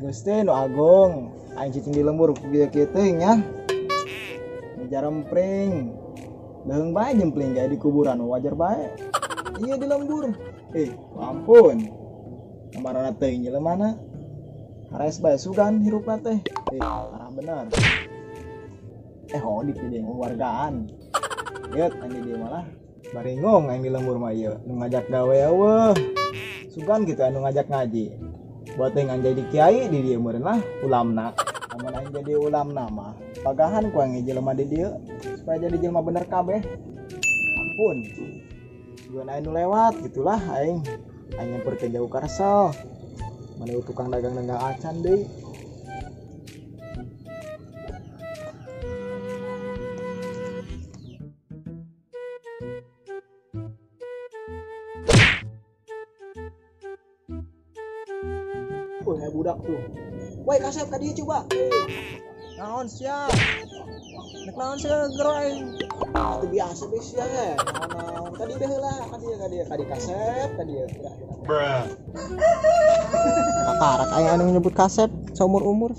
Gusti nu agung, aing cicing di lembur kieu kieu teuing nya. Jarempring. Deung bae jempling gawe di kuburan wajar bae. Iya di lembur. Ampun. Kamarana teuing jelemana. Hares bae sugan hirupna teh. Parah bener. Di dia wargaan. Lihat anu dia malah baringong aing di lembur mah ieu. Nu ngajak gawe eueuh. Sugan gitu anu ngajak ngaji. Buat yang jadi kiai di dia meureun lah ulamna. Lamun aing jadi ulamna mah pagahan ku aing jelema di dieu supaya jadi jelema bener kabeh. Ampun. Dieun aing nu lewat gitulah aing nyamperkeun jauh ka resel. Mane tukang dagang nenggang acan deui. Budak tuh. Woi kasep ka dieu coba. Naon sia? Nek naon sia geroing. Itu biasa be sia he. Naon tadi deh heula ka dieu kasep ka dieu. Bruh. Kakarak aya anu nyebut kasep saumur-umur.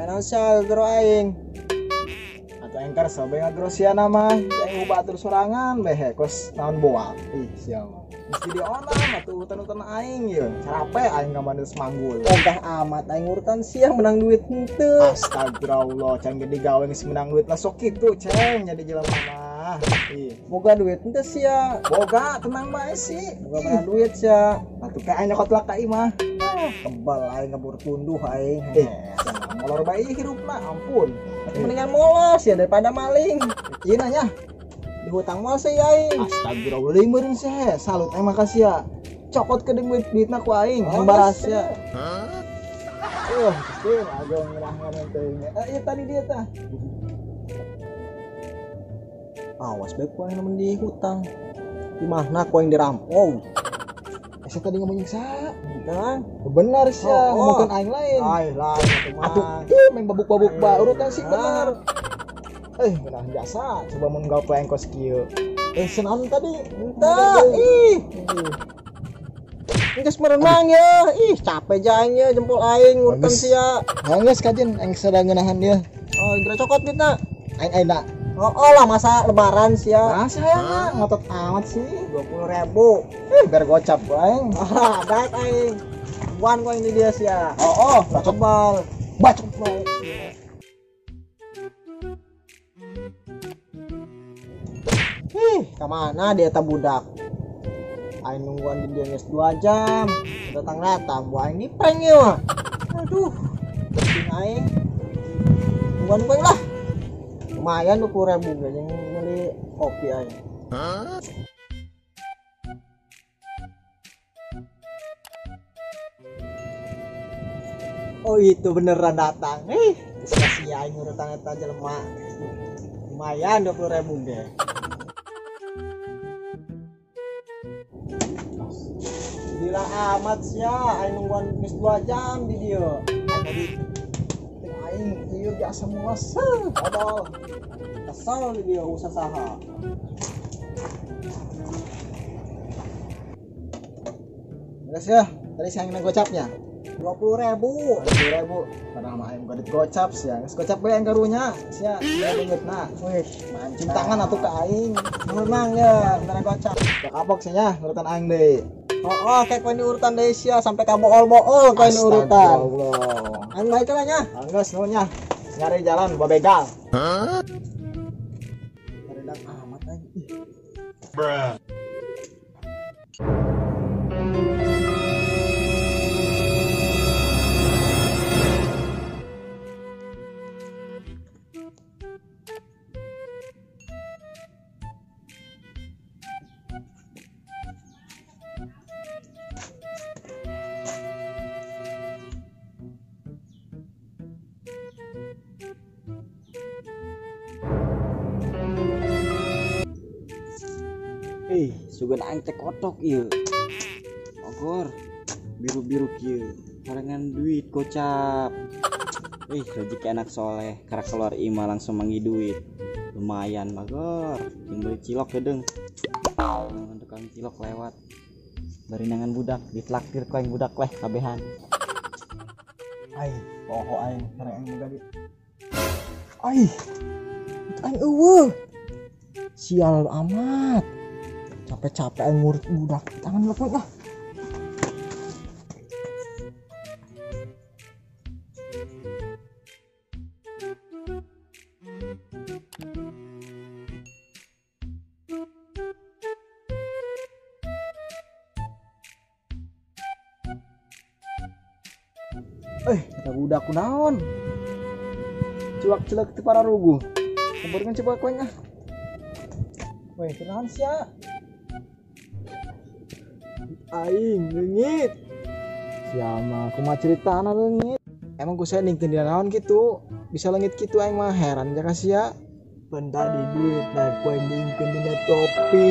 Naon sia geroing. Engkar sobe ngagrosia nama yang batur sorangan behe kos naon boal sial mesti diolah atuh utan aing ieu capek aing ngamandeus manggul ogah amat aing urutan siang menang duit henteu astagfirullah can gede gawe geus menang duit lah sok kitu ceng jadi jelema mah boga duit henteu sia boga tenang bae sih boga duit sia atuh kae aing nyokot lah ka imah tebal aing ngebur tunduh aing molor bae hirupna ampun mendingan molos ya daripada maling. Ieu nanya di hutang mall sih aing. Astagfirullah meureun sih. Salut aing makasih ya. Cokot ke duitna ku aing embaras ya. Sih agong ngerangan teuing. Ieu tadi dia tah. Awas bae ku aing nemen di hutang. Di mana ku aing dirampok. Saya tadi ngomongin sa. Nah, benar sih ngomongin aing lain. Lain atuh main babuk-babuk ba urutan sih benar. Benar biasa coba mun gawe aing kos kieu. Senaon tadi? Entah. Geus merenang ya. Capek jang ya jempol aing urutan sia. Geus kajen aing sadang ngeunahan dia. Geura cokot bitna. Aing nak. Lah masa lebaran sih ya. Saya ngotot amat sih 20.000. Biar gocap aing. Baik aing. Buan gua ini dia sih ya. Bacobal. Bacobal. Kemana dia tak budak? Aing nungguan di dia geus 2 jam. Datang buah aing di prank ya. Aduh. Aing. Nungguan lah. Lumayan 20.000 yang beli kopi aja. Itu beneran datang. Kasih aing urutan eta jelema. Lumayan 20.000 ge. Gila amat sia, aing nungguan geus 2 jam di dieu. Aing ieu biasa muas. Odol. Kesel dia usah saha. Beres ya, tadi saya ingin gocapnya 20.000. Padahal mah aing gadit gocap sia. Geus gocap bae aing karunya sia. Dia beungeutna. Mancing tangan atuh ka aing. Menang ya, bener gocap. Kapok sia nya urutan aing deui. Kayak koin urutan deui sia sampai ka bool-bool koin urutan. Astagfirullah. Aing bae cenah nya. Geus nuhun nya. Nyari jalan bebegal. Redak amat aing. Bruh. sugan aing teh kotok ieu. Ogor biru-biru kieu. Harangan duit gocap. Rezeki anak soleh, karena keluar ima langsung manggi duit. Lumayan magor. Yang beli cilok gedeng. Tukang cilok lewat. Bari nangan budak, ditlaktir ku aing budak leh kabehan. Poho aing karek aing boga duit. Aing eueuh. Sial amat. Capek-capek aing ngurus budak. Tangan lepot lah. Kata budak kunaon? Cuak-celek teu para ruguh. Sabarkan coba kuenya. Kunaon sia? Aing leungit. Sia mah kumaha ceritana leungit? Emang ku sendingkeun dina naon kitu? Bisa leungit kitu aing mah heran jaka sia. Pan tadi duit nah kuing dingkeun dina topi.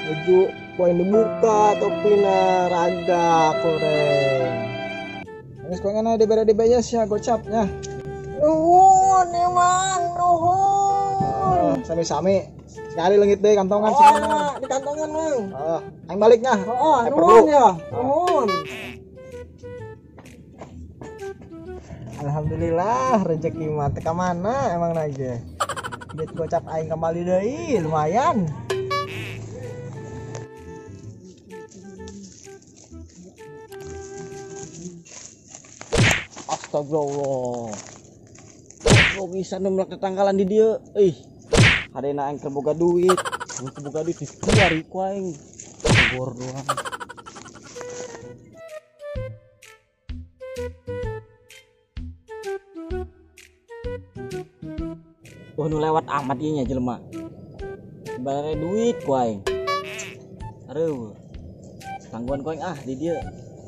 Baju kuing dibuka topina raga koreng. Geus kau ngana debere-debere sia gocapnya. Nuhun emang nuhun. Sami-sami. Sekali leungit deui kantongan sia. Di kantongan Mang. Aing baliknya. Nuhun ya. Nuhun. Alhamdulillah rezeki mah teh ka mana emang nage. Duit gocap aing kembali deui lumayan. Astagfirullah. Kok bisa nemlak tetanggalan di dia? Hadena aing terboga duit. Mun terboga duit dikeluari ku aing. Gor doang. Nu lewat amat ieu nya jelema. Bare duit ku aing. Aduh. Tangguhan ku aing di dieu.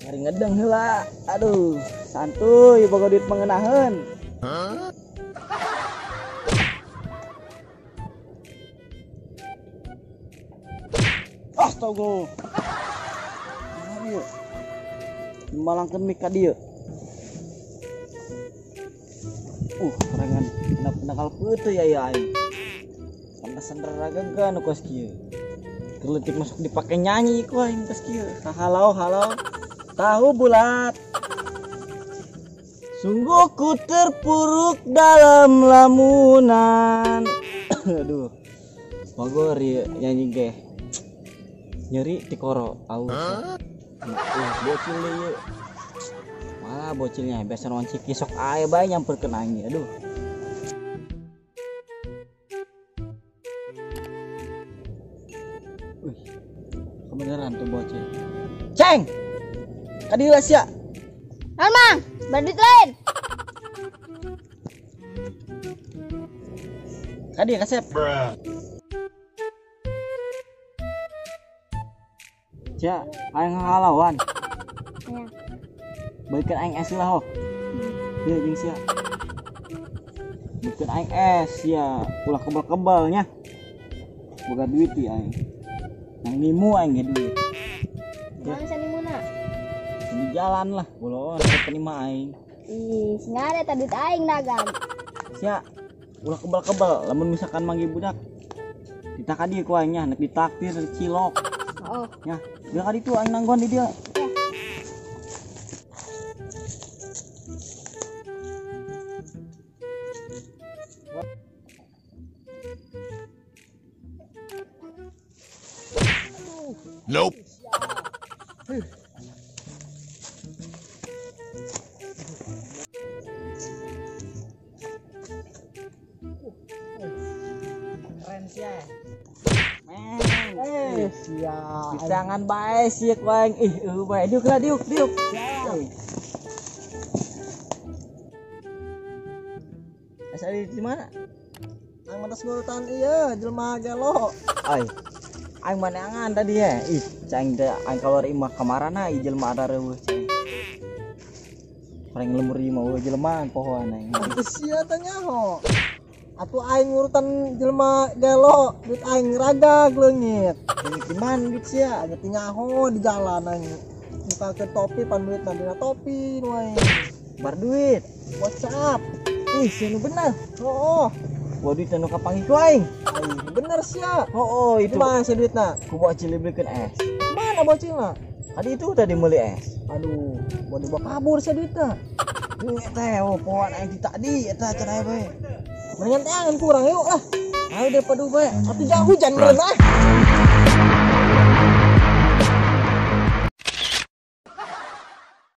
Ngari ngedeng heula. Aduh, santuy boga duit mengenaheun. Astagfirullah. Aduh. Malangkeun mik ka dieu. Karangan nakal peuteul ya aing. Pantesan raraga nu kos kieu. Keleutik masuk dipake nyanyi ku aing kos kieu. Halau. Tahu bulat. Sungguh ku terpuruk dalam lamunan. Aduh. Magor nyanyi ge. Nyeri ti koro aus. Bocil deui. Malah bocilnya biasa naon ciki sok ae bae nyamperkeun aing. Aduh. Kebenaran tuh bocil. Ceng. Kadieu sia. Naon Mang? Bandit lain. Kadieu kasep. Cia, aing ngalawan. Ya. Beukeun aing es lah ho. Ieu jeung sia. Beukeun aing es sia, ulah kebal-kebal nya. Boga duit ti aing. Nang nimu aing ge duit. Mana sanimuna? Di jalan lah, bolon penima aing. Singare tadi aing dagang. Sia, ulah kebal-kebal lamun misalkan manggi budak. Kita ka dieu ku aing nya, nek ditakdir cilok. Nya, dia ka ditu aing nanggon di dia. Nope. Keren sia. Jangan bae sia ku aing. Bae diuk. Asal di mana? Aing mantas ngurutan ieu jelema gelo. Aing maneangan tadi ya. Cang teh aing keluar imah kamarana jelema ada reueuh cang. Paling lemur imah we jelema pohoan aing. Geus sia teh nyaho. Atuh aing urutan jelema gelo, duit aing ragag leungit. Ini gimana duit sia? Anya tinyaho di jalan aing. Muka ke topi pan duit dina topi nu aing. Bar duit. WhatsApp. Ih, sia nu bener. Oh, Bawa duit anu kapangi ku aing. aing bener sia. Oh, itu Mana sih duitna? ku bawa cili belikeun es. Mana bocilna? Tadi itu tadi meuli es. Aduh, mau dibawa kabur sih duitna. Ini teh pohon aing di tadi eta cenah bae. Mendingan teh angin kurang yuk lah. Ayo daripada bae. Atuh jangan hujan meureun ah.